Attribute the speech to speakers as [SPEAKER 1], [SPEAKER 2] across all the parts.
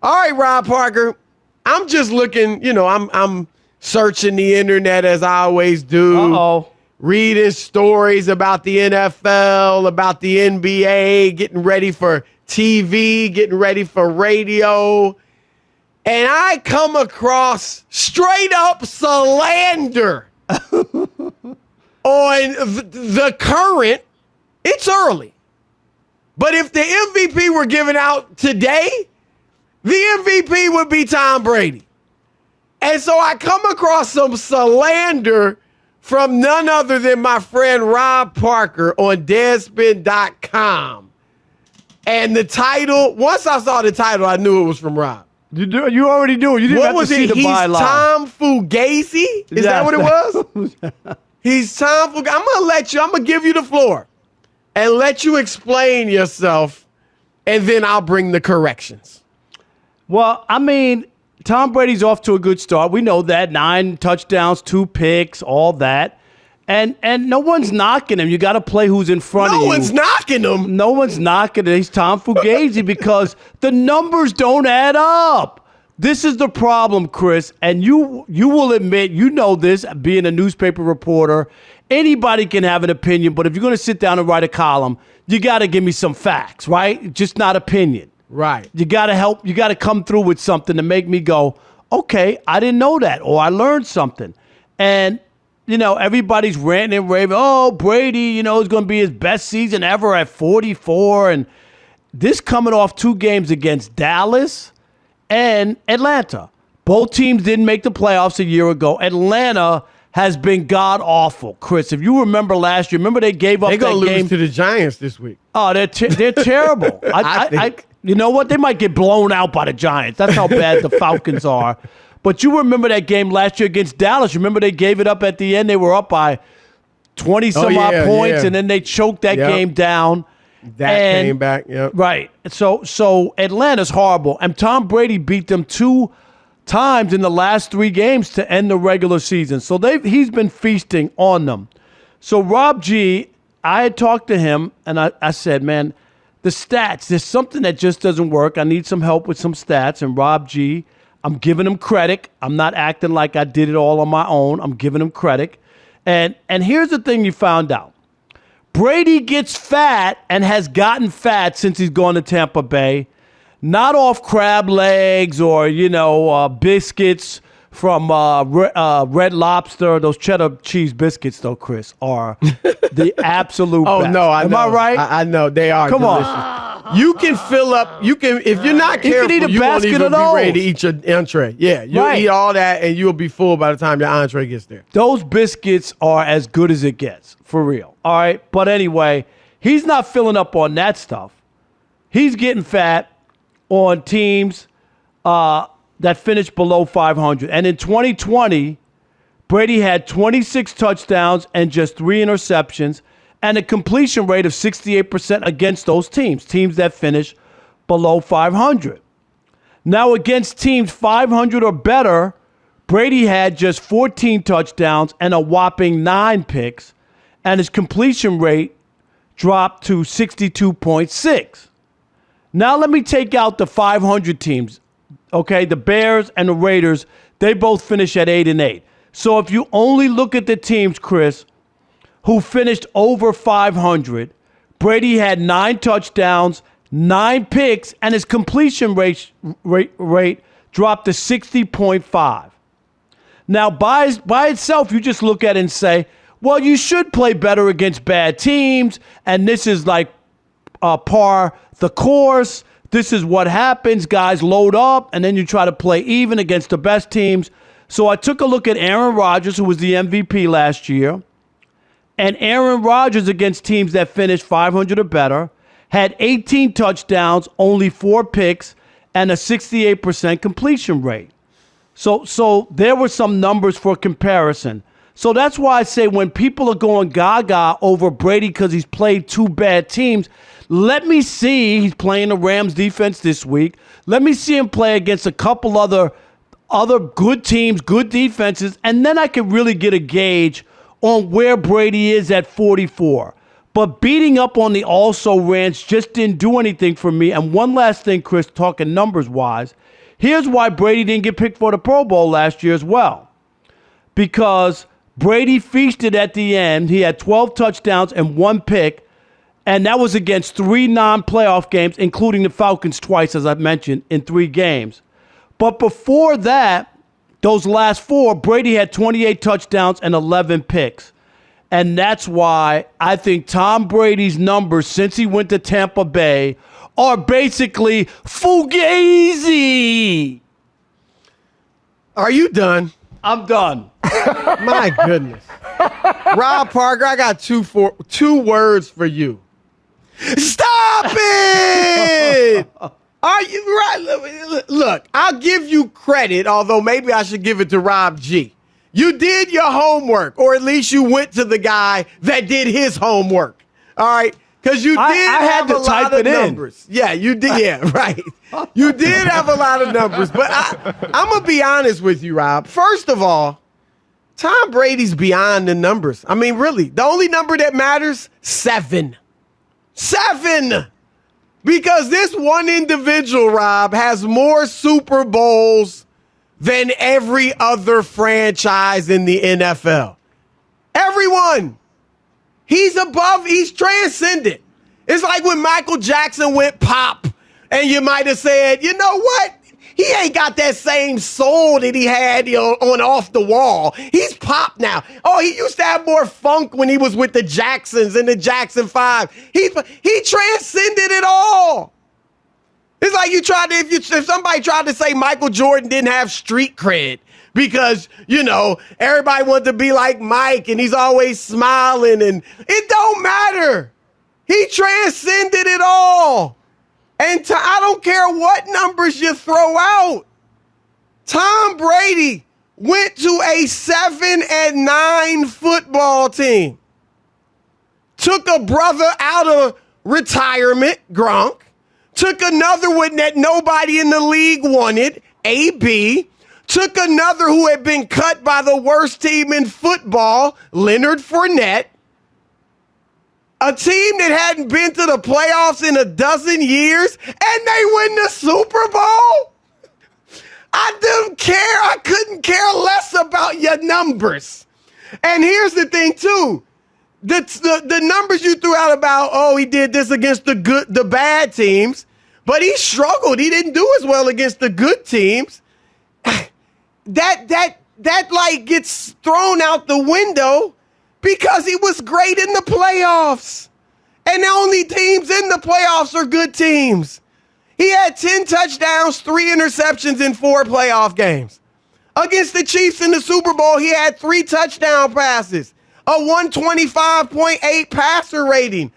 [SPEAKER 1] All right, Rob Parker. I'm just looking, I'm searching the internet as I always do.
[SPEAKER 2] Uh-oh.
[SPEAKER 1] Reading stories about the NFL, about the NBA, getting ready for TV, getting ready for radio. And I come across straight up slander on the current. It's early. But if the MVP were given out today, the MVP would be Tom Brady. And so I come across some slander from none other than my friend Rob Parker on Deadspin.com. And the title, once I saw the title, I knew it was from Rob.
[SPEAKER 2] You already knew it. You didn't
[SPEAKER 1] What
[SPEAKER 2] have
[SPEAKER 1] was
[SPEAKER 2] to see
[SPEAKER 1] it?
[SPEAKER 2] the
[SPEAKER 1] He's
[SPEAKER 2] byline.
[SPEAKER 1] Tom Fugazi? Is that what it was? He's Tom Fugazi. I'm going to give you the floor and let you explain yourself, and then I'll bring the corrections.
[SPEAKER 2] Well, I mean, Tom Brady's off to a good start. We know that. 9 touchdowns, 2 picks, all that. And no one's knocking him. You got to play who's in front of you.
[SPEAKER 1] No one's knocking him.
[SPEAKER 2] No one's knocking him. He's Tom Fugazi because the numbers don't add up. This is the problem, Chris. And you will admit, you know this, being a newspaper reporter. Anybody can have an opinion, but if you're going to sit down and write a column, you got to give me some facts, right? Just not opinion.
[SPEAKER 1] Right.
[SPEAKER 2] You got to help. You got to come through with something to make me go, okay, I didn't know that, or I learned something. And, everybody's ranting and raving, oh, Brady, is going to be his best season ever at 44. And this coming off 2 games against Dallas and Atlanta. Both teams didn't make the playoffs a year ago. Atlanta has been god-awful. Chris, if you remember last year, they gave up that game.
[SPEAKER 1] They're going to lose to the Giants this week.
[SPEAKER 2] Oh, they're terrible.
[SPEAKER 1] I think.
[SPEAKER 2] You know what? They might get blown out by the Giants. That's how bad the Falcons are. But you remember that game last year against Dallas. Remember they gave it up at the end. They were up by 20-some-odd points, and then they choked that game down.
[SPEAKER 1] That came back, yep.
[SPEAKER 2] Right. So Atlanta's horrible. And Tom Brady beat them 2 times in the last 3 games to end the regular season. So he's been feasting on them. So Rob G., I had talked to him, and I said, man, the stats, there's something that just doesn't work. I need some help with some stats. And Rob G., I'm giving him credit. I'm not acting like I did it all on my own. I'm giving him credit. And here's the thing you found out. Brady gets fat and has gotten fat since he's gone to Tampa Bay. Not off crab legs or, biscuits from Red Lobster. Those cheddar cheese biscuits, though, Chris, are the absolute best.
[SPEAKER 1] Oh, no, I know.
[SPEAKER 2] Am I right?
[SPEAKER 1] I know. They are
[SPEAKER 2] Come
[SPEAKER 1] delicious.
[SPEAKER 2] on.
[SPEAKER 1] You can fill up. If you're not careful, you won't even be ready to eat your entree. Yeah, you'll eat all that, and you'll be full by the time your entree gets there.
[SPEAKER 2] Those biscuits are as good as it gets, for real. All right? But anyway, he's not filling up on that stuff. He's getting fat on teams that finished below 500. And in 2020, Brady had 26 touchdowns and just 3 interceptions and a completion rate of 68% against those teams that finish below 500. Now, against teams 500 or better, Brady had just 14 touchdowns and a whopping 9 picks, and his completion rate dropped to 62.6. Now, let me take out the 500 teams. Okay, the Bears and the Raiders, they both finish at 8-8. So if you only look at the teams, Chris, who finished over 500, Brady had 9 touchdowns, 9 picks, and his completion rate dropped to 60.5. Now, by itself, you just look at it and say, well, you should play better against bad teams, and this is like par the course. This is what happens. Guys load up, and then you try to play even against the best teams. So I took a look at Aaron Rodgers, who was the MVP last year. And Aaron Rodgers against teams that finished 500 or better had 18 touchdowns, only 4 picks, and a 68% completion rate. So there were some numbers for comparison. So that's why I say when people are going gaga over Brady because he's played 2 bad teams, let me see. He's playing the Rams defense this week. Let me see him play against a couple other good teams, good defenses, and then I can really get a gauge on where Brady is at 44. But beating up on the also rans just didn't do anything for me. And one last thing, Chris, talking numbers-wise, here's why Brady didn't get picked for the Pro Bowl last year as well. Because Brady feasted at the end. He had 12 touchdowns and 1 pick, and that was against 3 non-playoff games, including the Falcons twice, as I mentioned, in 3 games. But before that, those last 4, Brady had 28 touchdowns and 11 picks. And that's why I think Tom Brady's numbers since he went to Tampa Bay are basically Fugazi.
[SPEAKER 1] Are you done?
[SPEAKER 2] I'm done.
[SPEAKER 1] My goodness. Rob Parker, I got two words for you. Stop it! Are you right? Look, I'll give you credit, although maybe I should give it to Rob G. You did your homework, or at least you went to the guy that did his homework. All right? Because you did have a lot of numbers. Yeah, you did. Yeah, right. You did have a lot of numbers. But I'm going to be honest with you, Rob. First of all, Tom Brady's beyond the numbers. I mean, really, the only number that matters, 7. 7! Because this one individual, Rob, has more Super Bowls than every other franchise in the NFL. Everyone. He's above, he's transcendent. It's like when Michael Jackson went pop, and you might have said, you know what? He ain't got that same soul that he had on Off the Wall. He's pop now. Oh, he used to have more funk when he was with the Jacksons and the Jackson 5. He transcended it all. It's like if somebody tried to say Michael Jordan didn't have street cred because, everybody wanted to be like Mike and he's always smiling, and it don't matter. He transcended it all. And I don't care what numbers you throw out. Tom Brady went to a 7-9 football team. Took a brother out of retirement, Gronk. Took another one that nobody in the league wanted, AB. Took another who had been cut by the worst team in football, Leonard Fournette. A team that hadn't been to the playoffs in a dozen years, and they win the Super Bowl? I didn't care. I couldn't care less about your numbers. And here's the thing, too. The numbers you threw out about, he did this against the bad teams, but he struggled. He didn't do as well against the good teams. That gets thrown out the window because he was great in the playoffs. And the only teams in the playoffs are good teams. He had 10 touchdowns, 3 interceptions in 4 playoff games. Against the Chiefs in the Super Bowl, he had 3 touchdown passes. A 125.8 passer rating.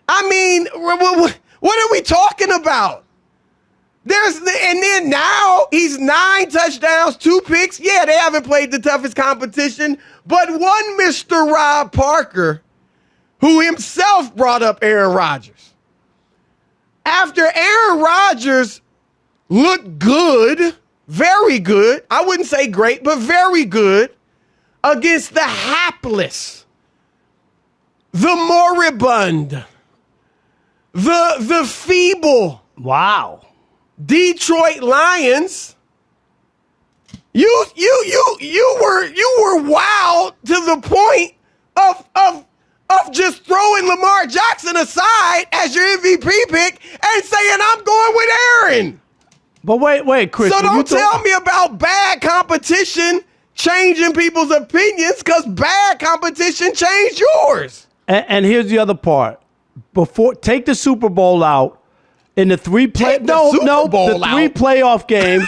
[SPEAKER 1] I mean, what are we talking about? And then now he's 9 touchdowns, 2 picks. Yeah, they haven't played the toughest competition, but one Mr. Rob Parker, who himself brought up Aaron Rodgers. After Aaron Rodgers looked good, very good, I wouldn't say great, but very good, against the hapless, the moribund, the feeble.
[SPEAKER 2] Wow.
[SPEAKER 1] Detroit Lions. You were wild to the point of just throwing Lamar Jackson aside as your MVP pick and saying I'm going with Aaron.
[SPEAKER 2] But wait, Chris.
[SPEAKER 1] So don't tell me about bad competition changing people's opinions, because bad competition changed yours.
[SPEAKER 2] And here's the other part. Take the Super Bowl out. In the 3 playoff games,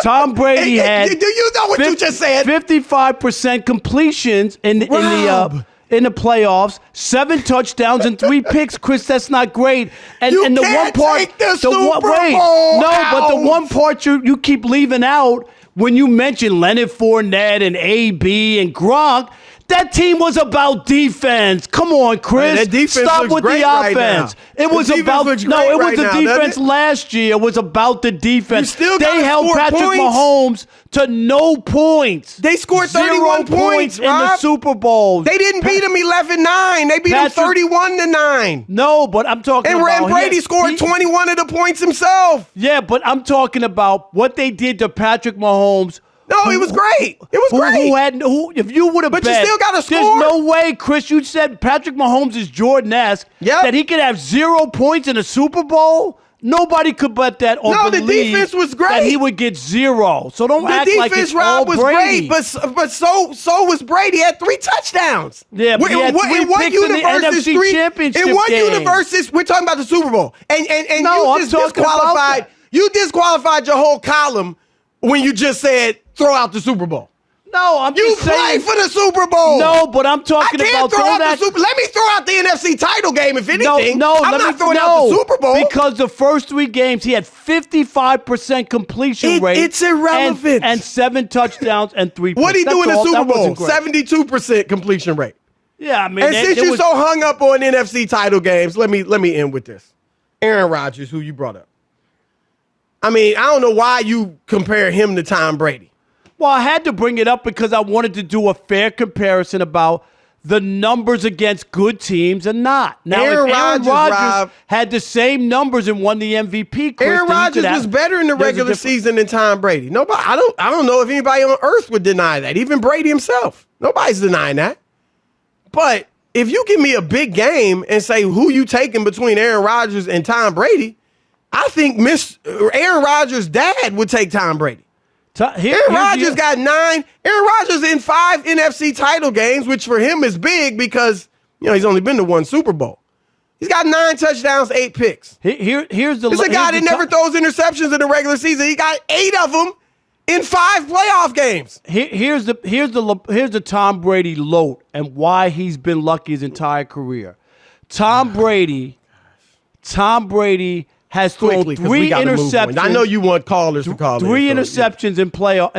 [SPEAKER 2] Tom Brady had.
[SPEAKER 1] Do you know what you just said?
[SPEAKER 2] 55% completions in the playoffs, 7 touchdowns and 3 picks. Chris, that's not great.
[SPEAKER 1] And the one part, but
[SPEAKER 2] the one part you keep leaving out when you mention Leonard Fournette and AB and Gronk. That team was about defense. Come on, Chris.
[SPEAKER 1] Man, that defense
[SPEAKER 2] Stop
[SPEAKER 1] looks
[SPEAKER 2] with
[SPEAKER 1] great
[SPEAKER 2] the
[SPEAKER 1] right
[SPEAKER 2] offense.
[SPEAKER 1] now.
[SPEAKER 2] It was
[SPEAKER 1] The defense
[SPEAKER 2] about
[SPEAKER 1] looks
[SPEAKER 2] no.
[SPEAKER 1] great
[SPEAKER 2] It was
[SPEAKER 1] right
[SPEAKER 2] the
[SPEAKER 1] now, doesn't
[SPEAKER 2] defense
[SPEAKER 1] it?
[SPEAKER 2] last year. It was about the defense.
[SPEAKER 1] You still
[SPEAKER 2] they
[SPEAKER 1] gotta
[SPEAKER 2] held
[SPEAKER 1] score
[SPEAKER 2] Patrick
[SPEAKER 1] points.
[SPEAKER 2] Mahomes to no points.
[SPEAKER 1] They scored
[SPEAKER 2] 0
[SPEAKER 1] 31 points,
[SPEAKER 2] in the
[SPEAKER 1] Rob.
[SPEAKER 2] Super Bowl.
[SPEAKER 1] They didn't beat him 11-9. They beat him
[SPEAKER 2] Patrick-
[SPEAKER 1] 31-9.
[SPEAKER 2] No, but I'm talking
[SPEAKER 1] And
[SPEAKER 2] about
[SPEAKER 1] Brady scored 21 of the points himself.
[SPEAKER 2] Yeah, but I'm talking about what they did to Patrick Mahomes.
[SPEAKER 1] No, it was great. It was great.
[SPEAKER 2] If you would have
[SPEAKER 1] But you
[SPEAKER 2] bet,
[SPEAKER 1] still gotta score.
[SPEAKER 2] There's no way, Chris. You said Patrick Mahomes is Jordan-esque.
[SPEAKER 1] Yep.
[SPEAKER 2] That he could have 0 points in a Super Bowl. Nobody could bet that or
[SPEAKER 1] No, the
[SPEAKER 2] believe
[SPEAKER 1] defense was great.
[SPEAKER 2] that he would get 0. So don't
[SPEAKER 1] The
[SPEAKER 2] act like
[SPEAKER 1] defense,
[SPEAKER 2] it's all
[SPEAKER 1] Rob, was
[SPEAKER 2] Brady.
[SPEAKER 1] great, but so was Brady. He had 3 touchdowns.
[SPEAKER 2] Yeah, but he had 3 picks in the NFC Championship
[SPEAKER 1] in what
[SPEAKER 2] game.
[SPEAKER 1] universe we're talking about the Super Bowl? And
[SPEAKER 2] No,
[SPEAKER 1] you
[SPEAKER 2] I'm
[SPEAKER 1] just
[SPEAKER 2] talking about
[SPEAKER 1] disqualified.
[SPEAKER 2] that.
[SPEAKER 1] You disqualified your whole column when you just said throw out the Super Bowl.
[SPEAKER 2] No, I'm
[SPEAKER 1] You
[SPEAKER 2] just saying.
[SPEAKER 1] play for the Super Bowl.
[SPEAKER 2] No, but I'm talking
[SPEAKER 1] I can't
[SPEAKER 2] about
[SPEAKER 1] throw out
[SPEAKER 2] that.
[SPEAKER 1] the Super. Let me throw out the NFC title game if anything.
[SPEAKER 2] No,
[SPEAKER 1] I'm
[SPEAKER 2] let
[SPEAKER 1] not
[SPEAKER 2] me
[SPEAKER 1] throwing out the Super Bowl
[SPEAKER 2] because the first 3 games he had 55% completion rate.
[SPEAKER 1] It's irrelevant.
[SPEAKER 2] And 7 touchdowns and 3 picks.
[SPEAKER 1] What did he do in the
[SPEAKER 2] That's all.
[SPEAKER 1] Super
[SPEAKER 2] That
[SPEAKER 1] Bowl?
[SPEAKER 2] wasn't great.
[SPEAKER 1] 72% completion rate.
[SPEAKER 2] Yeah, I mean,
[SPEAKER 1] And since you're so hung up on NFC title games, let me end with this. Aaron Rodgers, who you brought up. I mean, I don't know why you compare him to Tom Brady.
[SPEAKER 2] Well, I had to bring it up because I wanted to do a fair comparison about the numbers against good teams and not. Now,
[SPEAKER 1] Aaron
[SPEAKER 2] if Aaron
[SPEAKER 1] Rodgers,
[SPEAKER 2] Rodgers
[SPEAKER 1] Rob,
[SPEAKER 2] had the same numbers and won the MVP, Chris,
[SPEAKER 1] Aaron
[SPEAKER 2] then you
[SPEAKER 1] Rodgers
[SPEAKER 2] could
[SPEAKER 1] was
[SPEAKER 2] have-
[SPEAKER 1] better in the
[SPEAKER 2] there's a
[SPEAKER 1] regular
[SPEAKER 2] difference.
[SPEAKER 1] season than Tom Brady. Nobody, I don't know if anybody on earth would deny that. Even Brady himself. Nobody's denying that. But if you give me a big game and say who you taking between Aaron Rodgers and Tom Brady, I think Aaron Rodgers' dad would take Tom Brady. Aaron Rodgers got 9. Aaron Rodgers in 5 NFC title games, which for him is big because he's only been to 1 Super Bowl. He's got 9 touchdowns, 8 picks.
[SPEAKER 2] Here's the.
[SPEAKER 1] This is a guy that never throws interceptions in the regular season. He got 8 of them in 5 playoff games.
[SPEAKER 2] Here's the Tom Brady load and why he's been lucky his entire career. Tom Brady has thrown
[SPEAKER 1] Quickly,
[SPEAKER 2] 3 interceptions.
[SPEAKER 1] I know you want callers to call.
[SPEAKER 2] 3 interceptions in playoff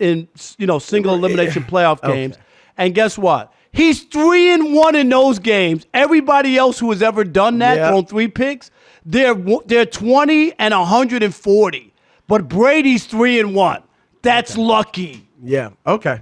[SPEAKER 2] in single elimination playoff games, and guess what? He's 3-1 in those games. Everybody else who has ever done that, thrown 3 picks, they're 20 and 140. But Brady's 3-1. That's lucky.
[SPEAKER 1] Yeah. Okay.